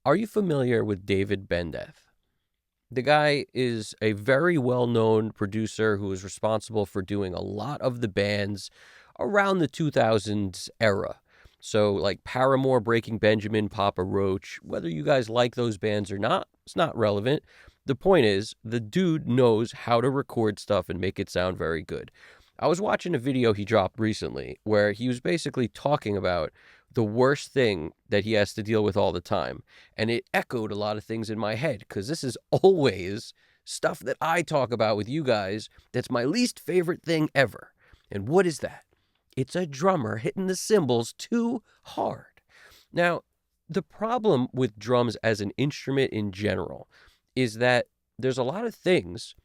Are you familiar with David Bendeth? The guy is a very well-known producer who is responsible for doing a lot of the bands around the 2000s era. So like Paramore, Breaking Benjamin, Papa Roach, whether you guys like those bands or not, it's not relevant. The point is, the dude knows how to record stuff and make it sound very good. I was watching a video he dropped recently where he was basically talking about the worst thing that he has to deal with all the time. And it echoed a lot of things in my head because this is always stuff that I talk about with you guys that's my least favorite thing ever. And what is that? It's a drummer hitting the cymbals too hard. Now, the problem with drums as an instrument in general is that there's a lot of things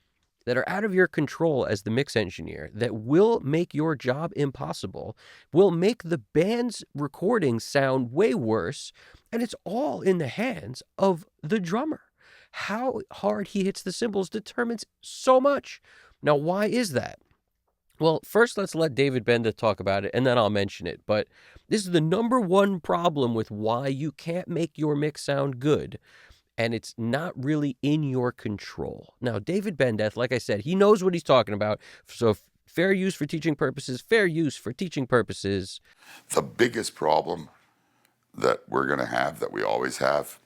that are out of your control as the mix engineer that will make your job impossible, will make the band's recording sound way worse, and it's all in the hands of the drummer. How hard he hits the cymbals determines so much. Now, why is that? Well, first, let's let David Benda talk about it, and then I'll mention it. But this is the number one problem with why you can't make your mix sound good, and it's not really in your control. Now, David Bendeth, like I said, he knows what he's talking about. So fair use for teaching purposes, fair use for teaching purposes. The biggest problem that we're going to have, that we always have,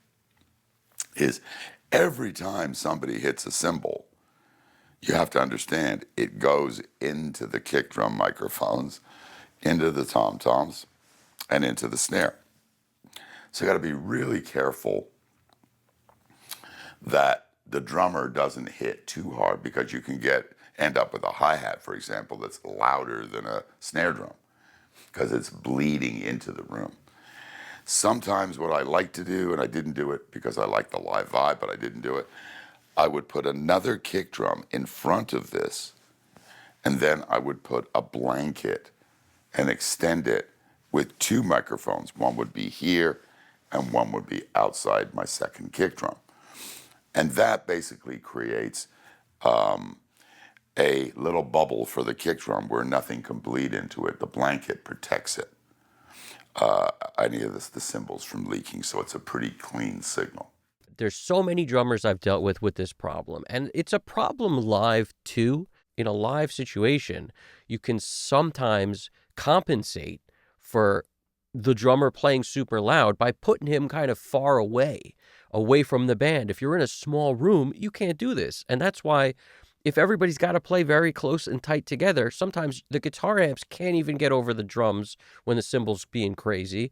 is every time somebody hits a cymbal, you have to understand it goes into the kick drum microphones, into the tom-toms, and into the snare. So you got to be really careful that the drummer doesn't hit too hard, because you can end up with a hi-hat, for example, that's louder than a snare drum because it's bleeding into the room. Sometimes what I like to do, and I didn't do it because I like the live vibe, but I didn't do it, I would put another kick drum in front of this, and then I would put a blanket and extend it with two microphones. One would be here and one would be outside my second kick drum. And that basically creates a little bubble for the kick drum where nothing can bleed into it. The blanket protects it, any of the cymbals from leaking, so it's a pretty clean signal. There's so many drummers I've dealt with this problem, and it's a problem live too. In a live situation, you can sometimes compensate for the drummer playing super loud by putting him kind of far away from the band. If you're in a small room, you can't do this. And that's why if everybody's got to play very close and tight together, sometimes the guitar amps can't even get over the drums when the cymbals being crazy.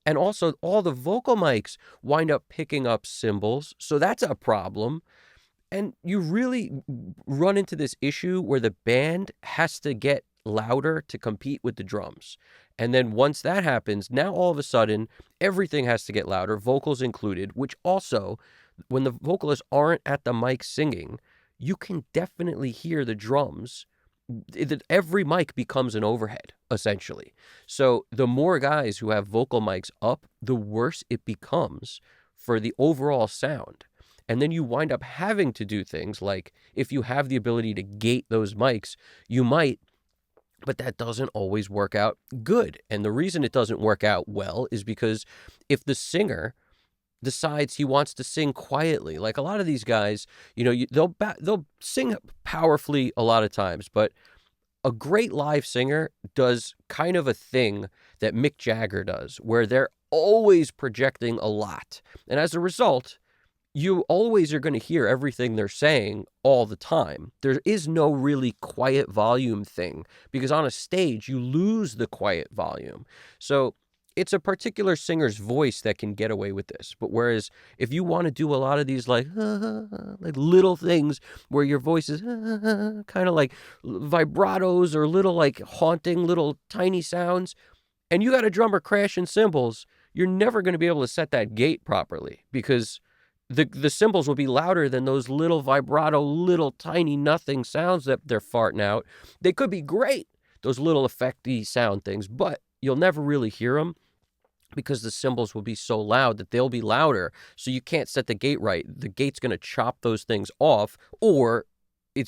And also all the vocal mics wind up picking up cymbals. So that's a problem. And you really run into this issue where the band has to get louder to compete with the drums. And then once that happens, now all of a sudden, everything has to get louder, vocals included, which also, when the vocalists aren't at the mic singing, you can definitely hear the drums. Every mic becomes an overhead, essentially. So the more guys who have vocal mics up, the worse it becomes for the overall sound. And then you wind up having to do things like, if you have the ability to gate those mics, you might, but that doesn't always work out good. And the reason it doesn't work out well is because if the singer decides he wants to sing quietly, like a lot of these guys, they'll sing powerfully a lot of times, but a great live singer does kind of a thing that Mick Jagger does, where they're always projecting a lot. And as a result, you always are going to hear everything they're saying all the time. There is no really quiet volume thing, because on a stage, you lose the quiet volume. So it's a particular singer's voice that can get away with this. But whereas if you want to do a lot of these like little things where your voice is kind of like vibratos or little like haunting little tiny sounds, and you got a drummer crashing cymbals, you're never going to be able to set that gate properly, because the cymbals will be louder than those little vibrato, little tiny nothing sounds that they're farting out. They could be great, those little effecty sound things, but you'll never really hear them because the cymbals will be so loud that they'll be louder. So you can't set the gate right. The gate's going to chop those things off, or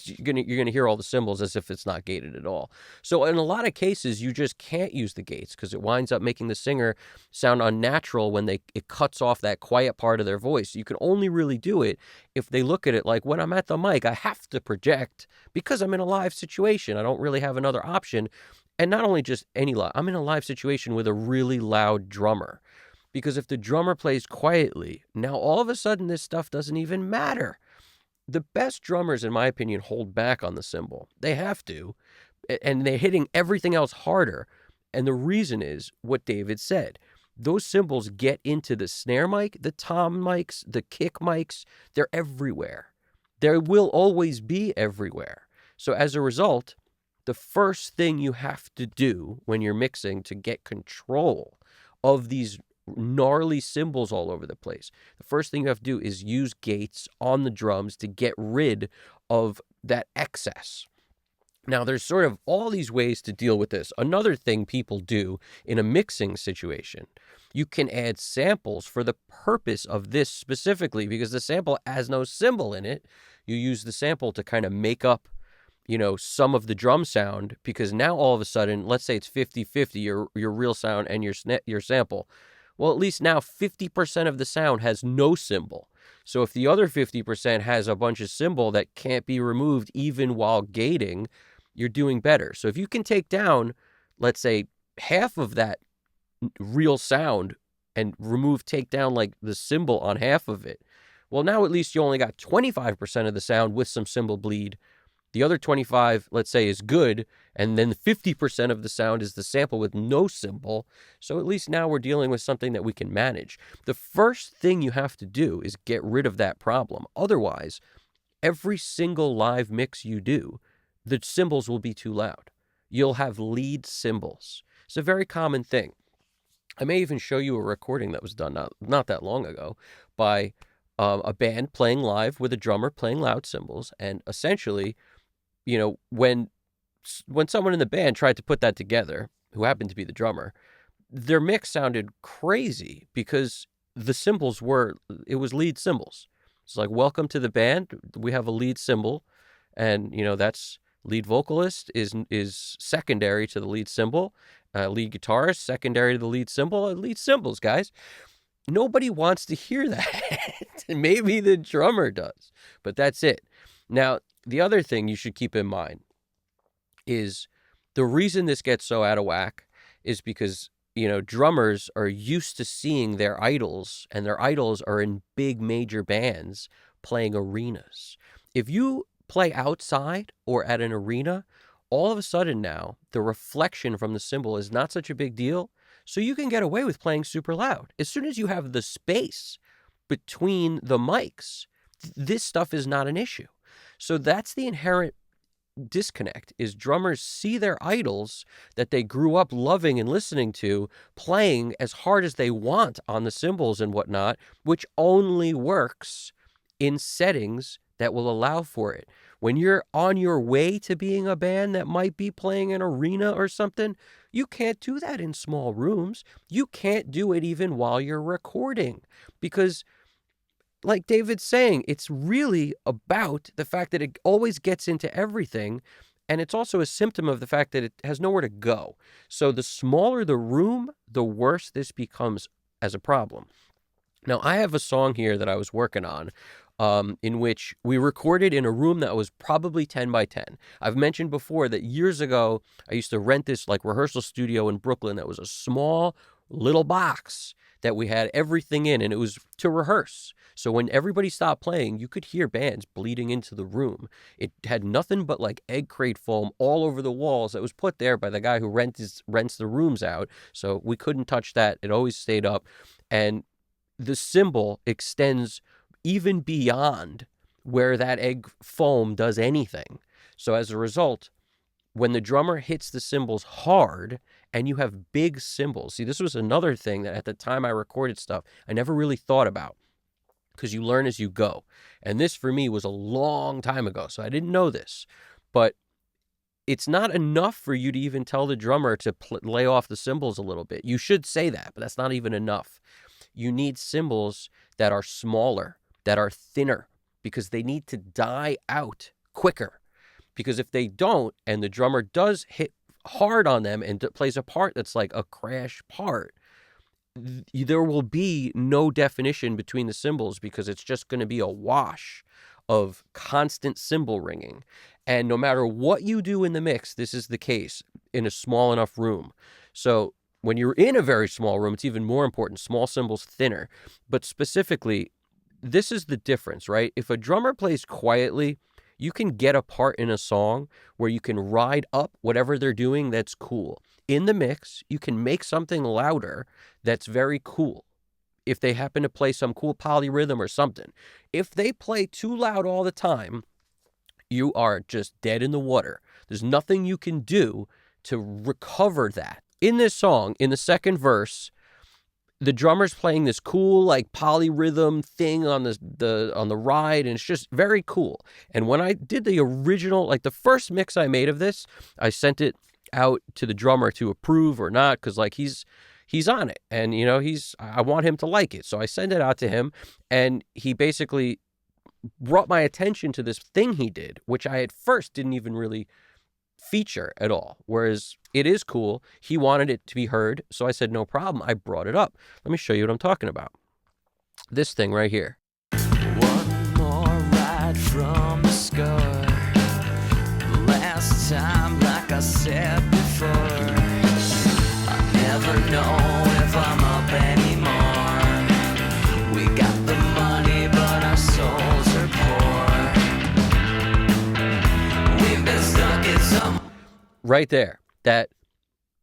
you're gonna hear all the cymbals as if it's not gated at all. So in a lot of cases, you just can't use the gates because it winds up making the singer sound unnatural when it cuts off that quiet part of their voice. You can only really do it if they look at it like, when I'm at the mic, I have to project because I'm in a live situation. I don't really have another option. And not only just any live, I'm in a live situation with a really loud drummer. Because if the drummer plays quietly, now all of a sudden this stuff doesn't even matter. The best drummers, in my opinion, hold back on the cymbal. They have to, and they're hitting everything else harder. And the reason is what David said. Those cymbals get into the snare mic, the tom mics, the kick mics. They're everywhere. They will always be everywhere. So as a result, the first thing you have to do when you're mixing to get control of these gnarly cymbals all over the place, the first thing you have to do is use gates on the drums to get rid of that excess. Now, there's sort of all these ways to deal with this. Another thing people do in a mixing situation, you can add samples for the purpose of this specifically, because the sample has no cymbal in it. You use the sample to kind of make up, some of the drum sound, because now all of a sudden, let's say it's 50-50, your real sound and your sample. Well, at least now 50% of the sound has no cymbal. So if the other 50% has a bunch of cymbal that can't be removed even while gating, you're doing better. So if you can take down, let's say, half of that real sound and take down like the cymbal on half of it, well, now at least you only got 25% of the sound with some cymbal bleed. The other 25, let's say, is good, and then 50% of the sound is the sample with no cymbal. So at least now we're dealing with something that we can manage. The first thing you have to do is get rid of that problem. Otherwise, every single live mix you do, the cymbals will be too loud. You'll have lead cymbals. It's a very common thing. I may even show you a recording that was done not that long ago by a band playing live with a drummer playing loud cymbals, and essentially, when someone in the band tried to put that together, who happened to be the drummer, their mix sounded crazy because the cymbals it was lead cymbals. It's like, welcome to the band. We have a lead cymbal, and that's lead vocalist is secondary to the lead cymbal. Lead guitarist secondary to the lead cymbal. Lead cymbals, guys. Nobody wants to hear that. Maybe the drummer does, but that's it. Now, the other thing you should keep in mind is the reason this gets so out of whack is because, drummers are used to seeing their idols, and their idols are in big major bands playing arenas. If you play outside or at an arena, all of a sudden now the reflection from the cymbal is not such a big deal. So you can get away with playing super loud. As soon as you have the space between the mics, this stuff is not an issue. So that's the inherent disconnect, is drummers see their idols that they grew up loving and listening to playing as hard as they want on the cymbals and whatnot, which only works in settings that will allow for it. When you're on your way to being a band that might be playing an arena or something, you can't do that in small rooms. You can't do it even while you're recording, because like David's saying, it's really about the fact that it always gets into everything. And it's also a symptom of the fact that it has nowhere to go. So the smaller the room, the worse this becomes as a problem. Now, I have a song here that I was working on, in which we recorded in a room that was probably 10 by 10. I've mentioned before that years ago, I used to rent this rehearsal studio in Brooklyn that was a small little box that we had everything in, and it was to rehearse. So when everybody stopped playing, you could hear bands bleeding into the room. It had nothing but egg crate foam all over the walls that was put there by the guy who rents the rooms out. So we couldn't touch that. It always stayed up. And the cymbal extends even beyond where that egg foam does anything. So as a result, when the drummer hits the cymbals hard and you have big cymbals, see, this was another thing that at the time I recorded stuff, I never really thought about, because you learn as you go. And this for me was a long time ago, so I didn't know this. But it's not enough for you to even tell the drummer to lay off the cymbals a little bit. You should say that, but that's not even enough. You need cymbals that are smaller, that are thinner, because they need to die out quicker. because if they don't, and the drummer does hit hard on them and plays a part that's like a crash part, there will be no definition between the cymbals, because it's just going to be a wash of constant cymbal ringing. And no matter what you do in the mix, this is the case in a small enough room. So when you're in a very small room, it's even more important. Small cymbals, thinner. But specifically, this is the difference, right? If a drummer plays quietly, you can get a part in a song where you can ride up whatever they're doing that's cool. In the mix, you can make something louder that's very cool. If they happen to play some cool polyrhythm or something. If they play too loud all the time, you are just dead in the water. There's nothing you can do to recover that. In this song, in the second verse, the drummer's playing this cool like polyrhythm thing on the ride, and it's just very cool. And when I did the original, like the first mix I made of this, I sent it out to the drummer to approve or not, because like he's on it, and you know I want him to like it, so I send it out to him, and he basically brought my attention to this thing he did, which I at first didn't even really feature at all. Whereas it is cool. He wanted it to be heard. So I said, no problem. I brought it up. Let me show you what I'm talking about. This thing right here. One more ride from the score. Last time, like I said before, I never know if I'm up anymore. We got the money, but our souls are poor. We've been stuck in some... Right there. That,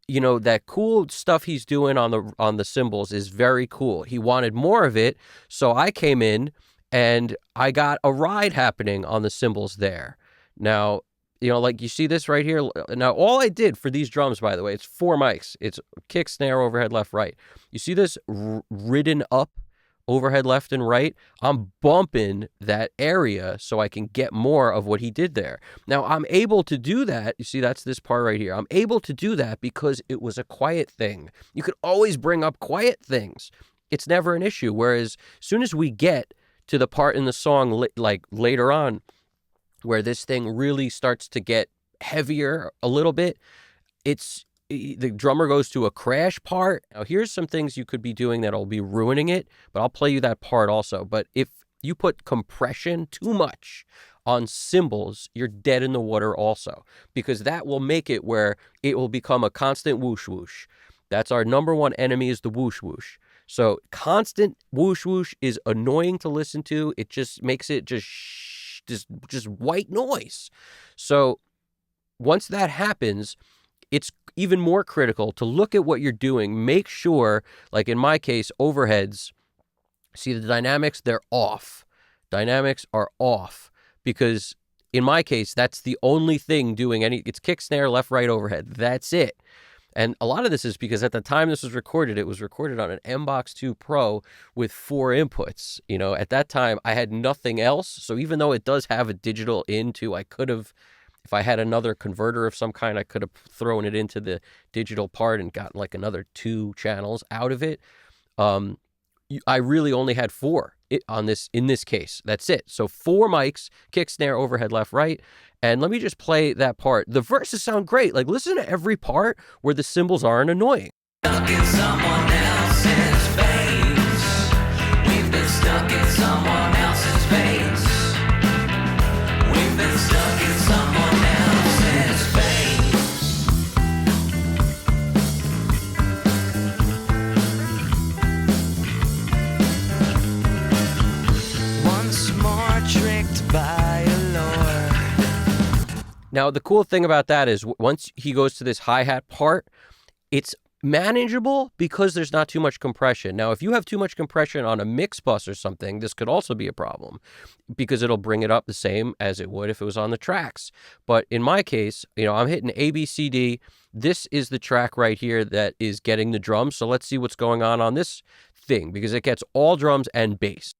you know, that cool stuff he's doing on the cymbals is very cool. He wanted more of it, so I came in and I got a ride happening on the cymbals there. Now, you know, like you see this right here. Now, all I did for these drums, by the way, it's 4 mics. It's kick, snare, overhead, left, right. You see this ridden up overhead, left, and right? I'm bumping that area so I can get more of what he did there. Now, I'm able to do that. You see, that's this part right here. I'm able to do that because it was a quiet thing. You could always bring up quiet things. It's never an issue. Whereas as soon as we get to the part in the song, like later on, where this thing really starts to get heavier a little bit, the drummer goes to a crash part. Now, here's some things you could be doing that'll be ruining it, but I'll play you that part also. But if you put compression too much on cymbals, you're dead in the water also, because that will make it where it will become a constant whoosh whoosh. That's our number one enemy, is the whoosh whoosh. So constant whoosh whoosh is annoying to listen to. It just makes it just white noise. So once that happens, it's even more critical to look at what you're doing. Make sure, like in my case, overheads, see the dynamics, they're off. Dynamics are off, because in my case, that's the only thing doing it's kick, snare, left, right, overhead. That's it. And a lot of this is because at the time this was recorded, it was recorded on an M-Box 2 Pro with 4 inputs. You know, at that time, I had nothing else. So even though it does have a digital in too, I could have, if I had another converter of some kind, I could have thrown it into the digital part and gotten like another 2 channels out of it. I really only had 4 in this case. That's it. So 4 mics, kick, snare, overhead, left, right. And let me just play that part. The verses sound great. Like, listen to every part where the cymbals aren't annoying. Stuck in someone else's veins. We've been stuck in someone else's veins. We've been stuck in someone else's veins. Once more tricked by a lure. Now, the cool thing about that is once he goes to this hi-hat part, it's manageable because there's not too much compression. Now, if you have too much compression on a mix bus or something, this could also be a problem, because it'll bring it up the same as it would if it was on the tracks. But in my case, you know, I'm hitting A, B, C, D. This is the track right here that is getting the drums. So let's see what's going on this thing, because it gets all drums and bass.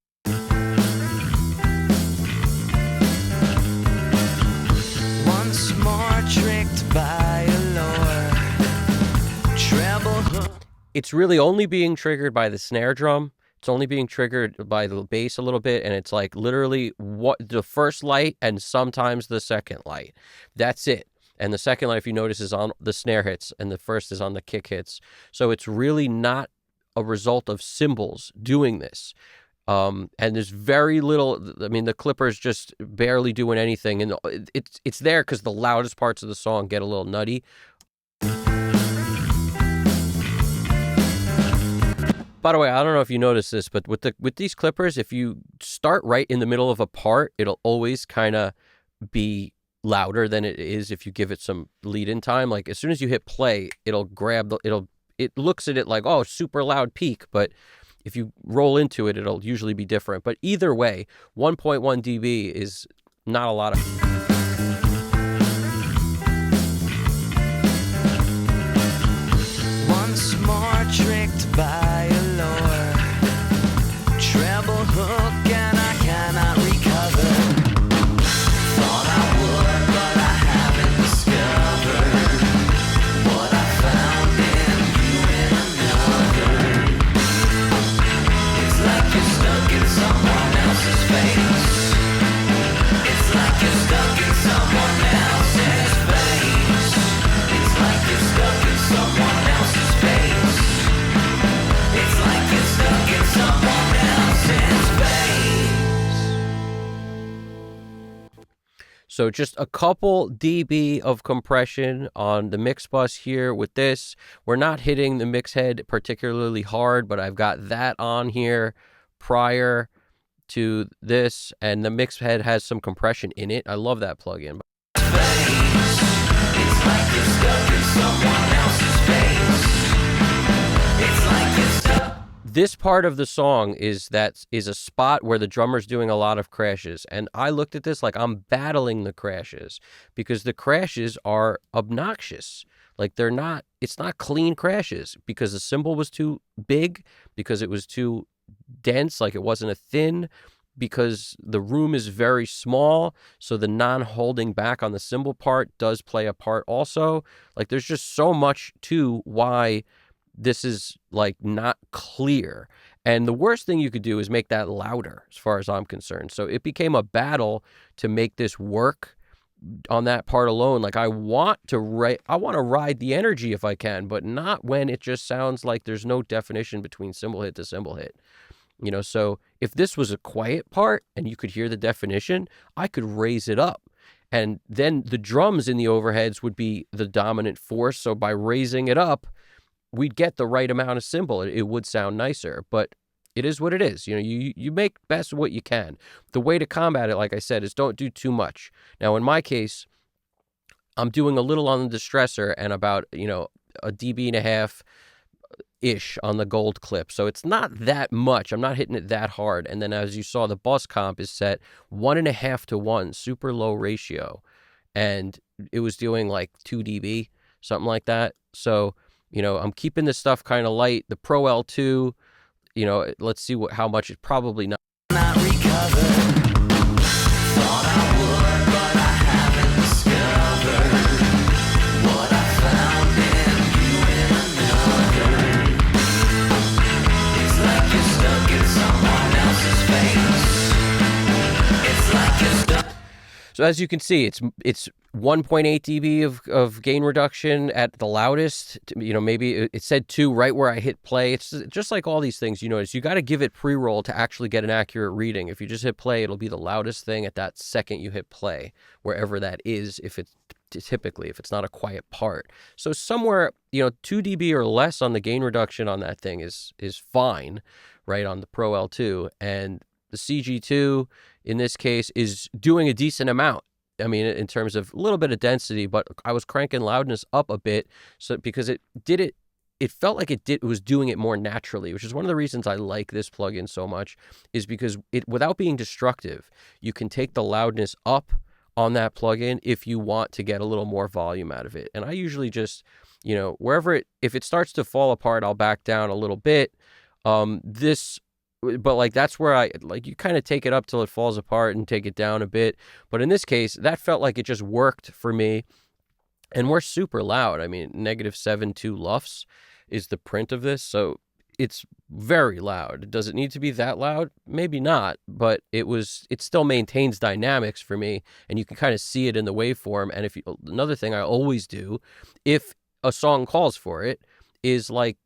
Once more tricked by a lure. Treble. It's really only being triggered by the snare drum It's only being triggered by the bass a little bit, and it's like literally what the first light and sometimes the second light. That's it. And the second light, if you notice, is on the snare hits, and the first is on the kick hits. So it's really not a result of cymbals doing this. And there's very little. I mean, the clipper's just barely doing anything, and it's there because the loudest parts of the song get a little nutty. By the way, I don't know if you noticed this, but with these clippers, if you start right in the middle of a part, it'll always kind of be louder than it is if you give it some lead-in time. Like as soon as you hit play, it'll grab it looks at it like, oh, super loud peak, but if you roll into it, it'll usually be different. But either way, 1.1 dB is not a lot of. Once more tricked by a lure, treble hook and I cannot recover. Thought I would, but I haven't discovered what I found in you in another. It's like you're stuck in someone else's face. It's like you're stuck in someone else's face. It's like you're stuck in someone else's face. It's like you're stuck in someone else's face. So just a couple dB of compression on the mix bus here with this. We're not hitting the mix head particularly hard, but I've got that on here prior to this, and the mix head has some compression in it. I love that plugin. It's like you're stuck in someone else's face. It's like you're stuck. This part of the song is a spot where the drummer's doing a lot of crashes, and I looked at this like I'm battling the crashes because the crashes are obnoxious. Like it's not clean crashes because the cymbal was too big, because it was too dense, like it wasn't a thin, because the room is very small, so the non-holding back on the cymbal part does play a part also. Like there's just so much to why this is like not clear. And the worst thing you could do is make that louder as far as I'm concerned. So it became a battle to make this work on that part alone. Like I want to ride the energy if I can, but not when it just sounds like there's no definition between cymbal hit to cymbal hit. You know, so if this was a quiet part and you could hear the definition, I could raise it up. And then the drums in the overheads would be the dominant force. So by raising it up, we'd get the right amount of cymbal. It would sound nicer, but it is what it is. You know, you make best of what you can. The way to combat it, like I said, is don't do too much. Now, in my case, I'm doing a little on the distressor and about, a dB and a half ish on the gold clip. So it's not that much. I'm not hitting it that hard. And then as you saw, the bus comp is set 1.5 to 1, super low ratio. And it was doing like 2 dB, something like that. So, I'm keeping this stuff kind of light. The Pro L2, let's see how much it's probably not. Recover. Thought I would, but I haven't discovered what I found in you in another. It's like you're stuck in someone else's face. It's like you're stuck. So as you can see, it's 1.8 dB of gain reduction at the loudest. Maybe it said 2 right where I hit play. It's just like all these things you notice. You got to give it pre-roll to actually get an accurate reading. If you just hit play, it'll be the loudest thing at that second you hit play, wherever that is, if it's not a quiet part. So somewhere, 2 dB or less on the gain reduction on that thing is fine, right, on the Pro L2. And the CG2, in this case, is doing a decent amount. I mean, in terms of a little bit of density, but I was cranking loudness up a bit, so because it felt like it was doing it more naturally, which is one of the reasons I like this plugin so much, is because without being destructive, you can take the loudness up on that plugin if you want to get a little more volume out of it. And I usually just, if it starts to fall apart, I'll back down a little bit. But like that's where you kind of take it up till it falls apart and take it down a bit. But in this case, that felt like it just worked for me. And we're super loud. I mean, -7.2 LUFS is the print of this. So it's very loud. Does it need to be that loud? Maybe not, but it still maintains dynamics for me, and you can kind of see it in the waveform. And another thing I always do, if a song calls for it, is like,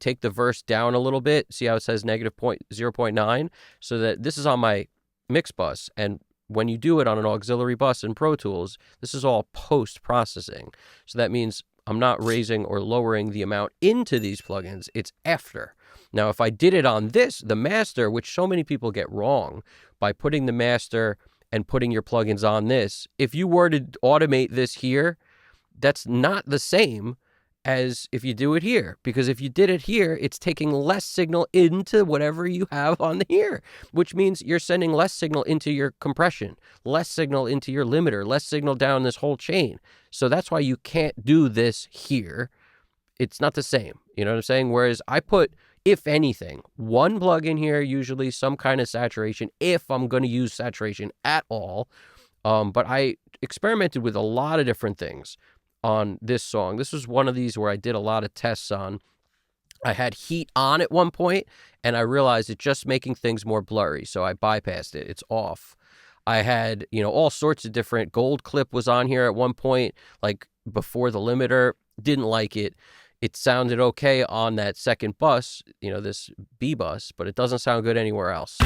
take the verse down a little bit. See how it says negative 0.9? So that this is on my mix bus, and when you do it on an auxiliary bus in Pro Tools, this is all post-processing. So that means I'm not raising or lowering the amount into these plugins. It's after. Now, if I did it on the master, which so many people get wrong, by putting the master and putting your plugins on this, if you were to automate this here, that's not the same as if you do it here, because if you did it here, it's taking less signal into whatever you have on here, which means you're sending less signal into your compression, less signal into your limiter, less signal down this whole chain. So that's why you can't do this here. It's not the same. You know what I'm saying? Whereas I put, if anything, one plug in here, usually some kind of saturation, if I'm going to use saturation at all. But I experimented with a lot of different things on this song. This was one of these where I did a lot of tests on. I had heat on at one point, and I realized it's just making things more blurry, so I bypassed it. It's off. I had, all sorts of different. Gold clip was on here at one point, like before the limiter. Didn't like it. It sounded okay on that second bus, this B bus, but it doesn't sound good anywhere else.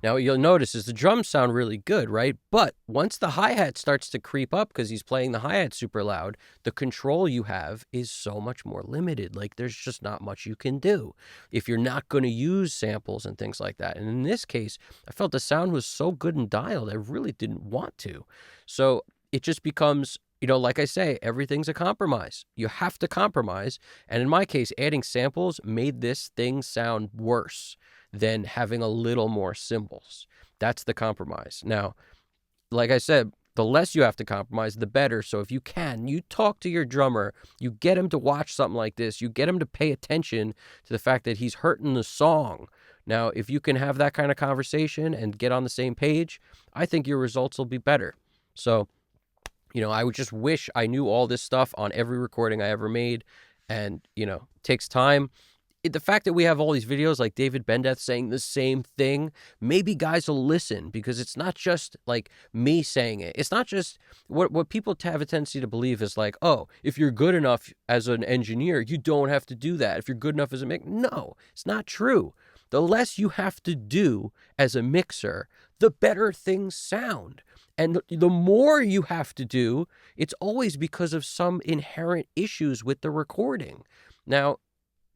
Now, you'll notice is the drums sound really good, right? But once the hi-hat starts to creep up, because he's playing the hi-hat super loud, the control you have is so much more limited. Like, there's just not much you can do if you're not going to use samples and things like that. And in this case, I felt the sound was so good and dialed, I really didn't want to. So it just becomes, like I say, everything's a compromise. You have to compromise. And in my case, adding samples made this thing sound worse than having a little more cymbals. That's the compromise. Now, like I said, the less you have to compromise, the better. So if you can, you talk to your drummer, you get him to watch something like this, you get him to pay attention to the fact that he's hurting the song. Now, if you can have that kind of conversation and get on the same page, I think your results will be better. So, I would just wish I knew all this stuff on every recording I ever made. And, it takes time. The fact that we have all these videos like David Bendeth saying the same thing, maybe guys will listen, because it's not just like me saying it. It's not just what people have a tendency to believe is like, oh, if you're good enough as an engineer, you don't have to do that. If you're good enough as a mixer, no, it's not true. The less you have to do as a mixer, the better things sound. And the more you have to do, it's always because of some inherent issues with the recording. Now,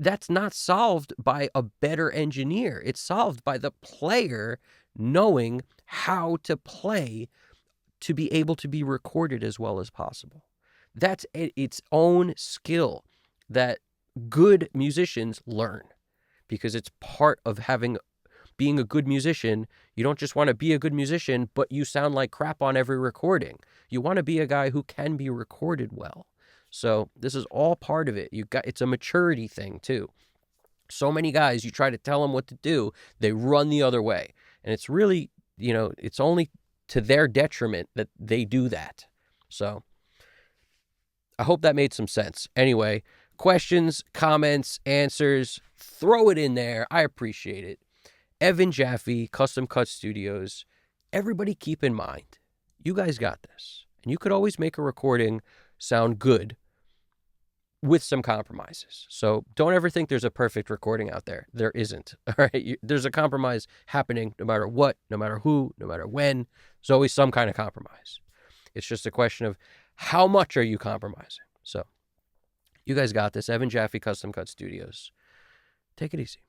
that's not solved by a better engineer. It's solved by the player knowing how to play to be able to be recorded as well as possible. That's its own skill that good musicians learn, because it's part of being a good musician. You don't just want to be a good musician, but you sound like crap on every recording. You want to be a guy who can be recorded well. So this is all part of it. It's a maturity thing too. So many guys, you try to tell them what to do, they run the other way. And it's really, it's only to their detriment that they do that. So I hope that made some sense. Anyway, questions, comments, answers, throw it in there. I appreciate it. Evan Jaffe, Custom Cut Studios. Everybody keep in mind, you guys got this. And you could always make a recording sound good with some compromises. So don't ever think there's a perfect recording out there. There isn't. All right. There's a compromise happening no matter what, no matter who, no matter when. There's always some kind of compromise. It's just a question of how much are you compromising? So you guys got this. Evan Jaffe, Custom Cut Studios. Take it easy.